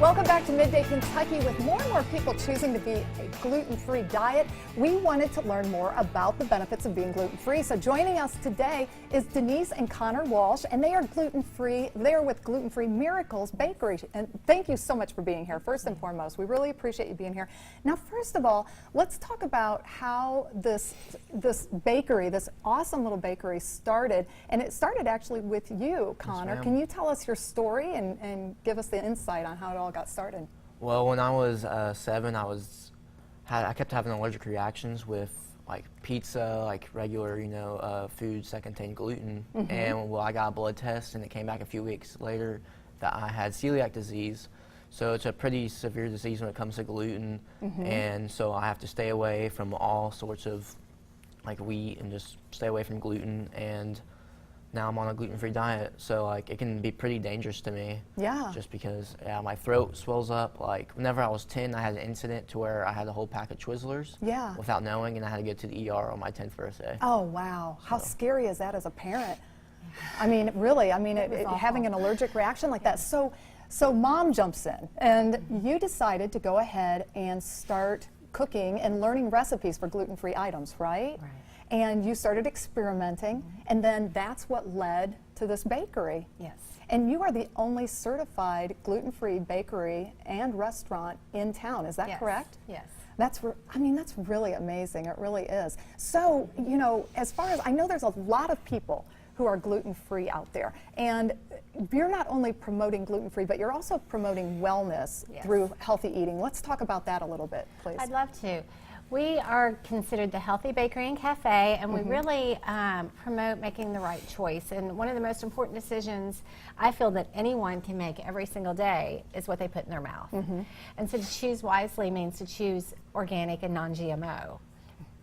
Welcome back to Midday Kentucky. With more and more people choosing to be a gluten-free diet, we wanted to learn more about the benefits of being gluten-free. So joining us today is Denise and Connor Walsh, and they are gluten-free. They are with Gluten-Free Miracles Bakery. And thank you so much for being here, first and foremost. We really appreciate you being here. Now, first of all, let's talk about how this bakery, this awesome little bakery started. And it started actually with you, Connor. Yes, can you tell us your story and give us the insight on how it all got started? Well, when I was 7, I kept having allergic reactions with like pizza, like regular, foods that contain gluten. And I got a blood test, and it came back a few weeks later that I had celiac disease. So it's a pretty severe disease when it comes to gluten, and so I have to stay away from all sorts of like wheat and just stay away from gluten. And now I'm on a gluten-free diet, so like it can be pretty dangerous to me. Yeah. Just because my throat swells up. Like whenever I was 10, I had an incident to where I had a whole pack of Twizzlers. Yeah. Without knowing, and I had to get to the ER on my 10th birthday. Oh wow! How scary is that as a parent? I mean, really. I mean, having an allergic reaction like that. So mom jumps in, and you decided to go ahead and start cooking and learning recipes for gluten-free items, right? Right. And you started experimenting, and then that's what led to this bakery. Yes. And you are the only certified gluten-free bakery and restaurant in town. Is that correct? Yes. That's really amazing. It really is. So, as far as I know, there's a lot of people who are gluten-free out there. And you're not only promoting gluten-free, but you're also promoting wellness through healthy eating. Let's talk about that a little bit, please. I'd love to. We are considered the healthy bakery and cafe, and we really promote making the right choice. And one of the most important decisions I feel that anyone can make every single day is what they put in their mouth. And so to choose wisely means to choose organic and non-GMO.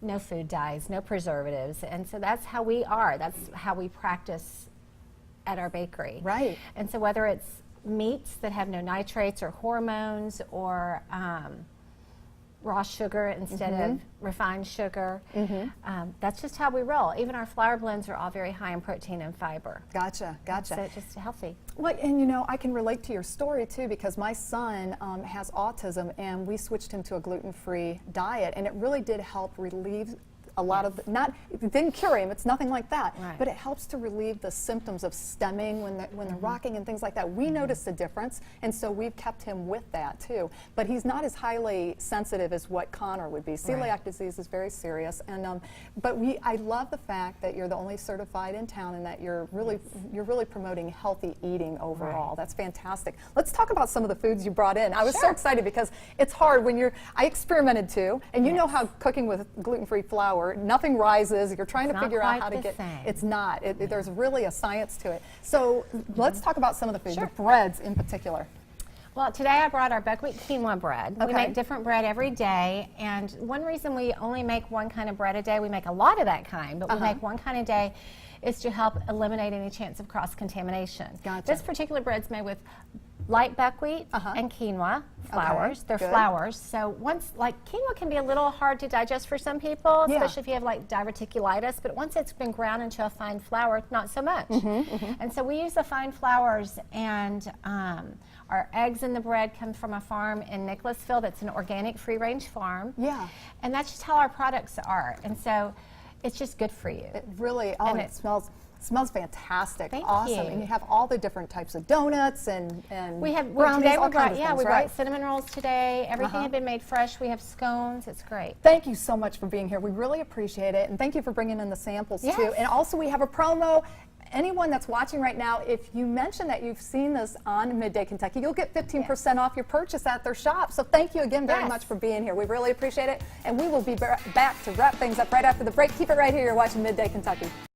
No food dyes, no preservatives. And so that's how we are. That's how we practice at our bakery. Right. And so whether it's meats that have no nitrates or hormones, or raw sugar instead of refined sugar. That's just how we roll. Even our flour blends are all very high in protein and fiber. Gotcha. So it's just healthy. Well, and I can relate to your story too, because my son has autism, and we switched him to a gluten-free diet, and it really did help relieve a lot of, it didn't cure him, it's nothing like that, but it helps to relieve the symptoms of stemming when they're rocking and things like that. We noticed a difference, and so we've kept him with that too. But he's not as highly sensitive as what Connor would be. Celiac disease is very serious, and but I love the fact that you're the only certified in town, and that you're really promoting healthy eating overall. That's fantastic. Let's talk about some of the foods you brought in. I was so excited because it's hard when I experimented too, and you know how cooking with gluten-free flour, nothing rises. You're trying to figure out how to get. It's not. There's really a science to it. So let's talk about some of the foods, the breads in particular. Well, today I brought our buckwheat quinoa bread. We make different bread every day, and one reason we only make one kind of bread a day, we make a lot of that kind, but we make one kind a day, is to help eliminate any chance of cross-contamination. Gotcha. This particular bread's made with light buckwheat and quinoa flours. They're flours. So quinoa can be a little hard to digest for some people, especially if you have like diverticulitis, but once it's been ground into a fine flour, not so much. And so we use the fine flours, and our eggs in the bread come from a farm in Nicholasville that's an organic free-range farm. Yeah. And that's just how our products are. And so it's just good for you. It really, and it smells fantastic. Thank awesome. you. And you have all the different types of donuts and we have brownies, all kinds of things, we right? brought cinnamon rolls today. Everything had been made fresh. We have scones. It's great. Thank you so much for being here. We really appreciate it, and thank you for bringing in the samples too. And also we have a promo. Anyone that's watching right now, if you mention that you've seen this on Midday Kentucky, you'll get 15% off your purchase at their shop. So thank you again very much for being here. We really appreciate it, and we will be back to wrap things up right after the break. Keep it right here. You're watching Midday Kentucky.